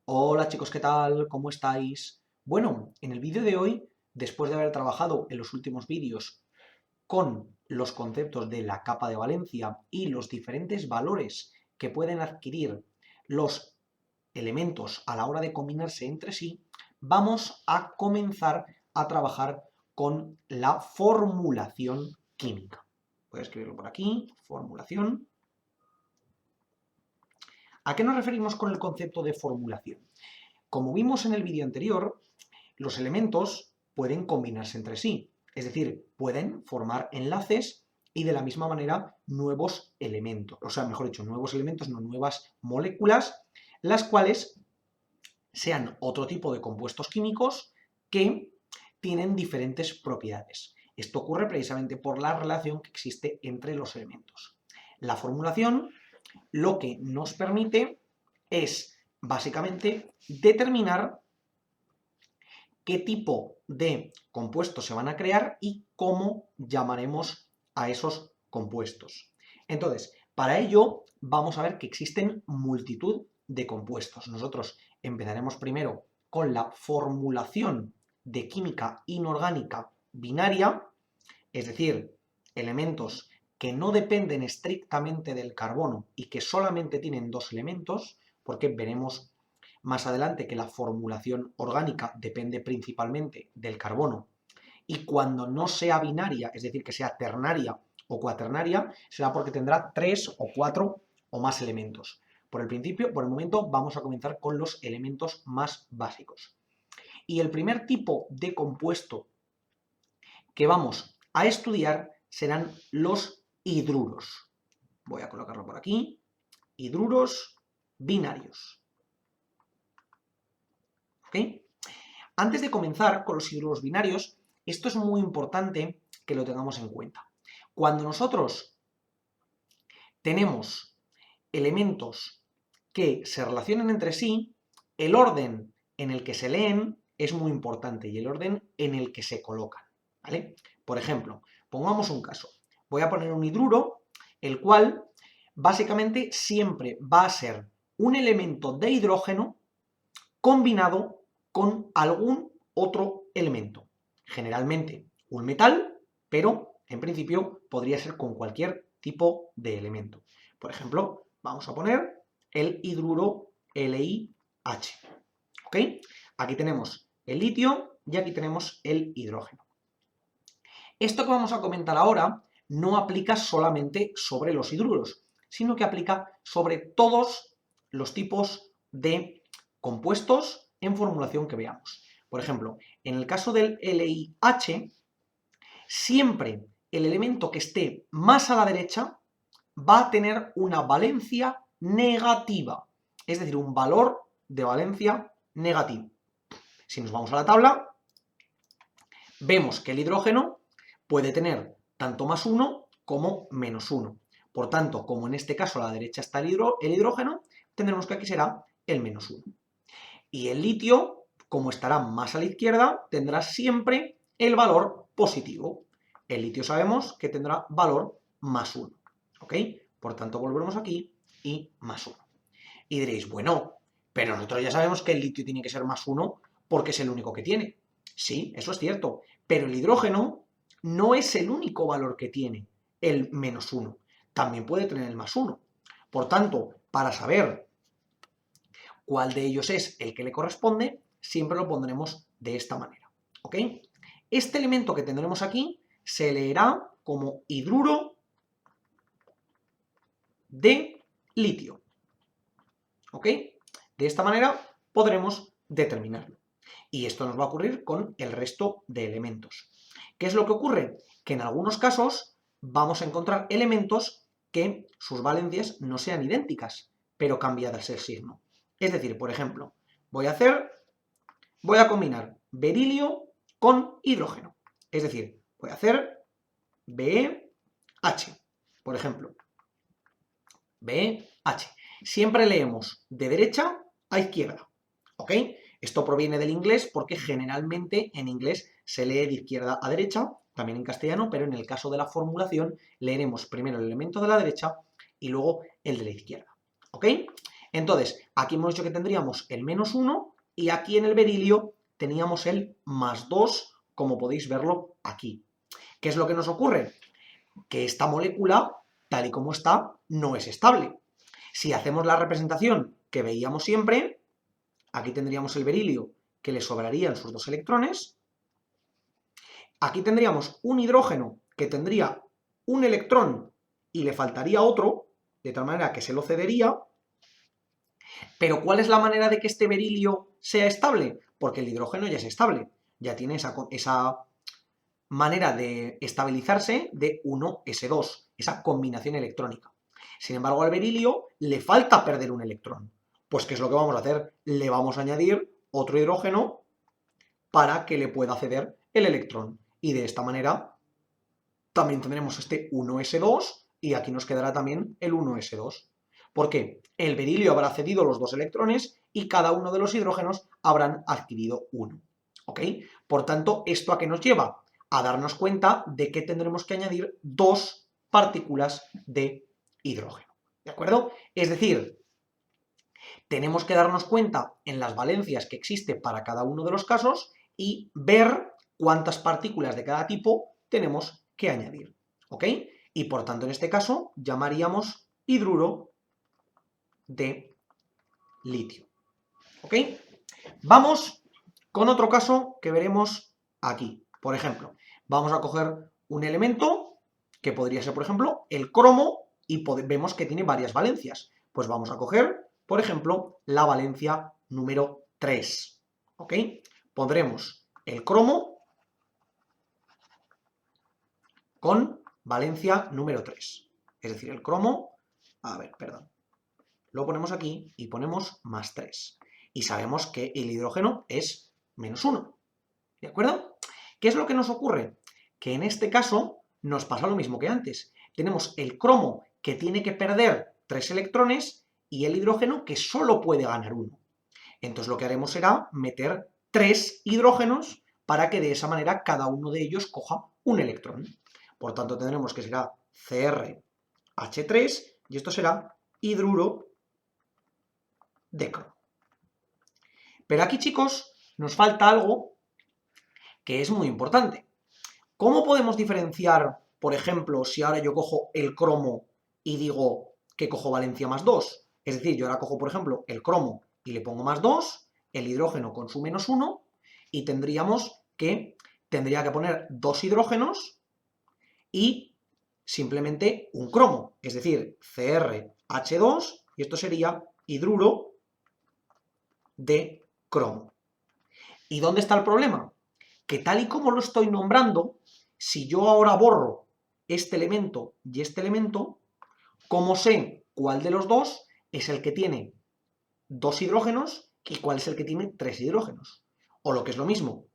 Hola chicos, ¿qué tal? ¿Cómo estáis? Bueno, en el vídeo de hoy, después de haber trabajado en los últimos vídeos con los conceptos de la capa de valencia y los diferentes valores que pueden adquirir los elementos a la hora de combinarse entre sí, vamos a comenzar a trabajar con la formulación química. Voy a escribirlo por aquí, formulación. ¿A qué nos referimos con el concepto de formulación? Como vimos en el vídeo anterior, los elementos pueden combinarse entre sí, es decir, pueden formar enlaces y de la misma manera nuevos elementos, o sea, mejor dicho, nuevos elementos, no nuevas moléculas, las cuales sean otro tipo de compuestos químicos que tienen diferentes propiedades. Esto ocurre precisamente por la relación que existe entre los elementos. La formulación lo que nos permite es básicamente determinar qué tipo de compuestos se van a crear y cómo llamaremos a esos compuestos. Entonces, para ello vamos a ver que existen multitud de compuestos. Nosotros empezaremos primero con la formulación de química inorgánica binaria, es decir, elementos que no dependen estrictamente del carbono y que solamente tienen dos elementos, porque veremos más adelante que la formulación orgánica depende principalmente del carbono, y cuando no sea binaria, es decir, que sea ternaria o cuaternaria, será porque tendrá 3 o 4 o más elementos. Por el momento, vamos a comenzar con los elementos más básicos. Y el primer tipo de compuesto que vamos a estudiar serán los hidruros. Voy a colocarlo por aquí. Hidruros binarios. ¿Ok? Antes de comenzar con los hidruros binarios, esto es muy importante que lo tengamos en cuenta. Cuando nosotros tenemos elementos que se relacionan entre sí, el orden en el que se leen es muy importante y el orden en el que se colocan, ¿vale? Por ejemplo, pongamos un caso. Voy a poner un hidruro, el cual básicamente siempre va a ser un elemento de hidrógeno combinado con algún otro elemento. Generalmente un metal, pero en principio podría ser con cualquier tipo de elemento. Por ejemplo, vamos a poner el hidruro LiH. ¿Ok? Aquí tenemos el litio y aquí tenemos el hidrógeno. Esto que vamos a comentar ahora no aplica solamente sobre los hidruros, sino que aplica sobre todos los tipos de compuestos en formulación que veamos. Por ejemplo, en el caso del LiH, siempre el elemento que esté más a la derecha va a tener una valencia negativa, es decir, un valor de valencia negativo. Si nos vamos a la tabla, vemos que el hidrógeno puede tener tanto más 1 como menos 1. Por tanto, como en este caso a la derecha está el hidrógeno, tendremos que aquí será el menos 1. Y el litio, como estará más a la izquierda, tendrá siempre el valor positivo. El litio sabemos que tendrá valor más 1. ¿Ok? Por tanto, volvemos aquí y más 1. Y diréis, bueno, pero nosotros ya sabemos que el litio tiene que ser más 1 porque es el único que tiene. Sí, eso es cierto. Pero el hidrógeno no es el único valor que tiene el menos 1. También puede tener el más 1. Por tanto, para saber cuál de ellos es el que le corresponde, siempre lo pondremos de esta manera. ¿Ok? Este elemento que tendremos aquí se leerá como hidruro de litio. ¿Ok? De esta manera podremos determinarlo. Y esto nos va a ocurrir con el resto de elementos. ¿Qué es lo que ocurre? Que en algunos casos vamos a encontrar elementos que sus valencias no sean idénticas, pero cambiadas el signo. Es decir, por ejemplo, voy a combinar berilio con hidrógeno. Es decir, voy a hacer BeH, por ejemplo. BeH. Siempre leemos de derecha a izquierda, ¿ok? Esto proviene del inglés porque generalmente en inglés se lee de izquierda a derecha, también en castellano, pero en el caso de la formulación leeremos primero el elemento de la derecha y luego el de la izquierda, ¿ok? Entonces, aquí hemos dicho que tendríamos el -1 y aquí en el berilio teníamos el +2, como podéis verlo aquí. ¿Qué es lo que nos ocurre? Que esta molécula, tal y como está, no es estable. Si hacemos la representación que veíamos siempre, aquí tendríamos el berilio que le sobrarían sus 2 electrones. Aquí tendríamos un hidrógeno que tendría un electrón y le faltaría otro, de tal manera que se lo cedería. Pero ¿cuál es la manera de que este berilio sea estable? Porque el hidrógeno ya es estable, ya tiene esa manera de estabilizarse de 1s2, esa combinación electrónica. Sin embargo, al berilio le falta perder un electrón. Pues ¿qué es lo que vamos a hacer? Le vamos a añadir otro hidrógeno para que le pueda ceder el electrón. Y de esta manera también tendremos este 1s2 y aquí nos quedará también el 1s2. ¿Por qué? El berilio habrá cedido los 2 electrones y cada uno de los hidrógenos habrán adquirido uno. ¿Ok? Por tanto, ¿esto a qué nos lleva? A darnos cuenta de que tendremos que añadir 2 partículas de hidrógeno. ¿De acuerdo? Es decir, tenemos que darnos cuenta en las valencias que existe para cada uno de los casos y ver cuántas partículas de cada tipo tenemos que añadir. ¿Ok? Y por tanto, en este caso, llamaríamos hidruro de litio. ¿Ok? Vamos con otro caso que veremos aquí. Por ejemplo, vamos a coger un elemento que podría ser, por ejemplo, el cromo y vemos que tiene varias valencias. Pues vamos a coger, por ejemplo, la valencia número 3. ¿Ok? Pondremos el cromo con valencia número 3. Es decir, el cromo, lo ponemos aquí y ponemos +3. Y sabemos que el hidrógeno es -1. ¿De acuerdo? ¿Qué es lo que nos ocurre? Que en este caso nos pasa lo mismo que antes. Tenemos el cromo que tiene que perder 3 electrones y el hidrógeno que solo puede ganar 1. Entonces lo que haremos será meter 3 hidrógenos para que de esa manera cada uno de ellos coja un electrón. Por tanto tendremos que será CrH3 y esto será hidruro de cromo. Pero aquí, chicos, nos falta algo que es muy importante. ¿Cómo podemos diferenciar, por ejemplo, si ahora yo cojo el cromo y digo que cojo valencia +2? Es decir, yo ahora cojo, por ejemplo, el cromo y le pongo +2, el hidrógeno con su -1, y tendría que poner 2 hidrógenos y simplemente un cromo, es decir, CrH2, y esto sería hidruro de cromo. ¿Y dónde está el problema? Que tal y como lo estoy nombrando, si yo ahora borro este elemento y este elemento, ¿cómo sé cuál de los dos es el que tiene 2 hidrógenos y cuál es el que tiene 3 hidrógenos? O lo que es lo mismo,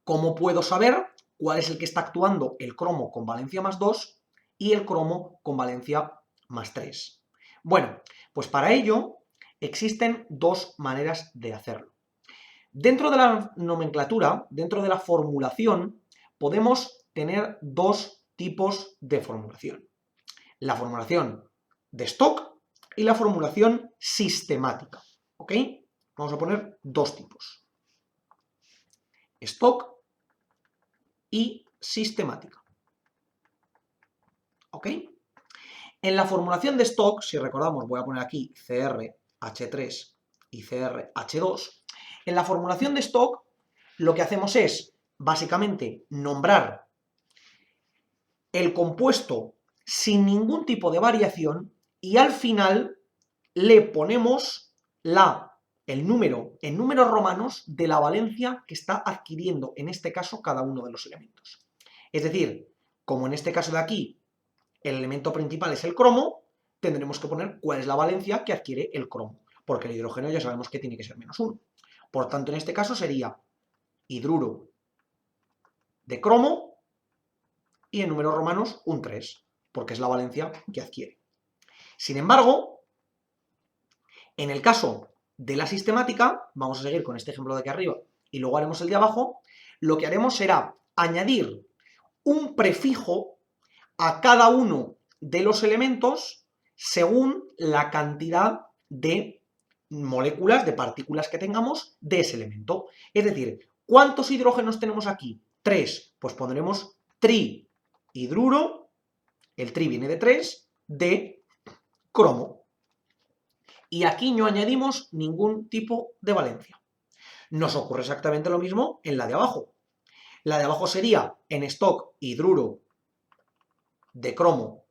¿cómo puedo saber cuál es el que está actuando el cromo con valencia +2 y el cromo con valencia +3? Bueno, pues para ello existen 2 maneras de hacerlo. Dentro de la nomenclatura, dentro de la formulación, podemos tener 2 tipos de formulación. La formulación de Stock y la formulación sistemática. ¿Ok? Vamos a poner 2 tipos. Stock y sistemática. ¿Ok? En la formulación de Stock, si recordamos, voy a poner aquí CrH3 y CrH2. En la formulación de Stock, lo que hacemos es, básicamente, nombrar el compuesto sin ningún tipo de variación y al final le ponemos el número en números romanos de la valencia que está adquiriendo, en este caso, cada uno de los elementos. Es decir, como en este caso de aquí, el elemento principal es el cromo, tendremos que poner cuál es la valencia que adquiere el cromo, porque el hidrógeno ya sabemos que tiene que ser -1. Por tanto, en este caso sería hidruro de cromo y en números romanos un 3, porque es la valencia que adquiere. Sin embargo, en el caso de la sistemática, vamos a seguir con este ejemplo de aquí arriba y luego haremos el de abajo, lo que haremos será añadir un prefijo a cada uno de los elementos según la cantidad de moléculas, de partículas que tengamos de ese elemento. Es decir, ¿cuántos hidrógenos tenemos aquí? 3. Pues pondremos trihidruro, el tri viene de 3, de cromo. Y aquí no añadimos ningún tipo de valencia. Nos ocurre exactamente lo mismo en la de abajo. La de abajo sería en stock hidruro de cromo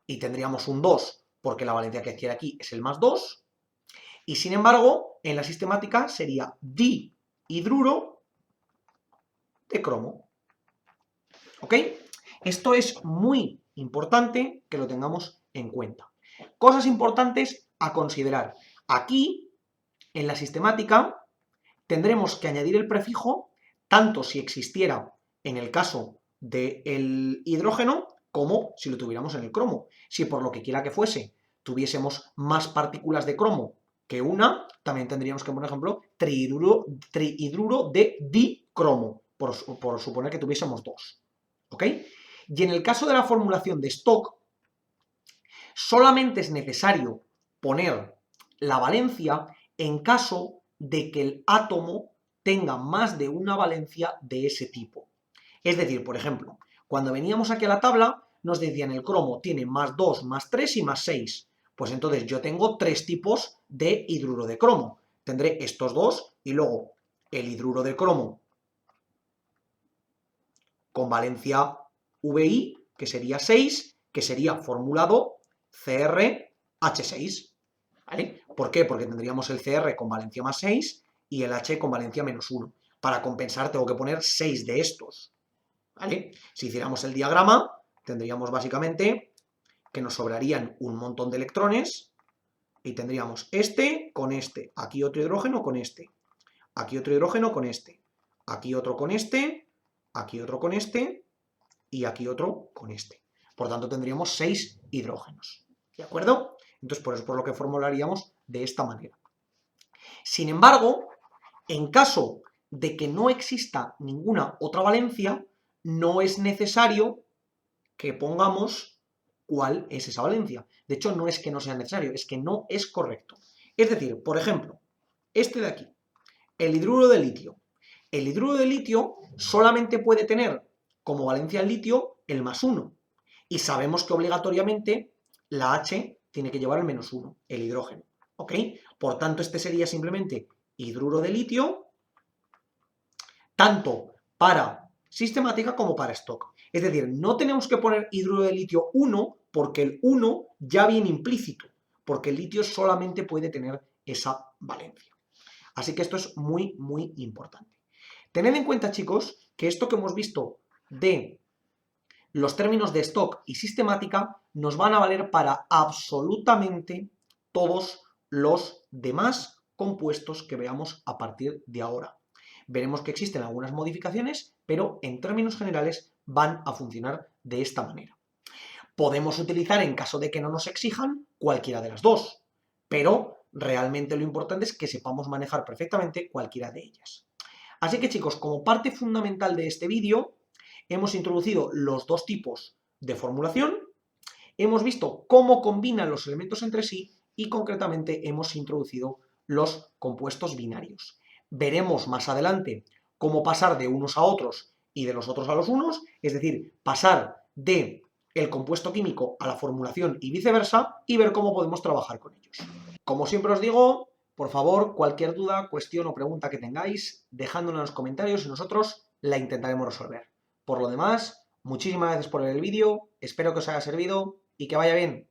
y tendríamos un 2 porque la valencia que adquiere aquí es el más 2. Y sin embargo, en la sistemática sería dihidruro de cromo. ¿Ok? Esto es muy importante que lo tengamos en cuenta. Cosas importantes a considerar. Aquí, en la sistemática, tendremos que añadir el prefijo tanto si existiera en el caso del hidrógeno como si lo tuviéramos en el cromo. Si por lo que quiera que fuese tuviésemos más partículas de cromo que una, también tendríamos que, por ejemplo, trihidruro de dicromo, por suponer que tuviésemos 2. ¿Ok? Y en el caso de la formulación de stock, solamente es necesario poner la valencia en caso de que el átomo tenga más de una valencia de ese tipo. Es decir, por ejemplo, cuando veníamos aquí a la tabla, nos decían el cromo tiene más 2, más 3 y más 6. Pues entonces yo tengo 3 tipos de hidruro de cromo. Tendré estos dos y luego el hidruro de cromo con valencia VI, que sería 6, que sería formulado CrH6. ¿Vale? ¿Por qué? Porque tendríamos el Cr con valencia más 6 y el H con valencia menos 1. Para compensar tengo que poner 6 de estos. ¿Vale? Si hiciéramos el diagrama, tendríamos básicamente que nos sobrarían un montón de electrones y tendríamos este con este, aquí otro hidrógeno con este, aquí otro hidrógeno con este, aquí otro con este, aquí otro con este y aquí otro con este. Por tanto, tendríamos 6 hidrógenos. ¿De acuerdo? Entonces, por eso es por lo que formularíamos de esta manera. Sin embargo, en caso de que no exista ninguna otra valencia, no es necesario que pongamos cuál es esa valencia. De hecho, no es que no sea necesario, es que no es correcto. Es decir, por ejemplo, este de aquí, el hidruro de litio. El hidruro de litio solamente puede tener como valencia el litio el más 1. Y sabemos que obligatoriamente la H tiene que llevar el menos 1, el hidrógeno. ¿Ok? Por tanto, este sería simplemente hidruro de litio, tanto para sistemática como para stock. Es decir, no tenemos que poner hidruro de litio 1 porque el 1 ya viene implícito, porque el litio solamente puede tener esa valencia. Así que esto es muy, muy importante. Tened en cuenta, chicos, que esto que hemos visto de los términos de stock y sistemática nos van a valer para absolutamente todos los demás compuestos que veamos a partir de ahora. Veremos que existen algunas modificaciones, pero en términos generales van a funcionar de esta manera. Podemos utilizar, en caso de que no nos exijan, cualquiera de las dos, pero realmente lo importante es que sepamos manejar perfectamente cualquiera de ellas. Así que, chicos, como parte fundamental de este vídeo, hemos introducido los dos tipos de formulación, hemos visto cómo combinan los elementos entre sí y concretamente hemos introducido los compuestos binarios. Veremos más adelante cómo pasar de unos a otros y de los otros a los unos, es decir, pasar de el compuesto químico a la formulación y viceversa y ver cómo podemos trabajar con ellos. Como siempre os digo, por favor, cualquier duda, cuestión o pregunta que tengáis, dejándola en los comentarios y nosotros la intentaremos resolver. Por lo demás, muchísimas gracias por ver el vídeo, espero que os haya servido y que vaya bien.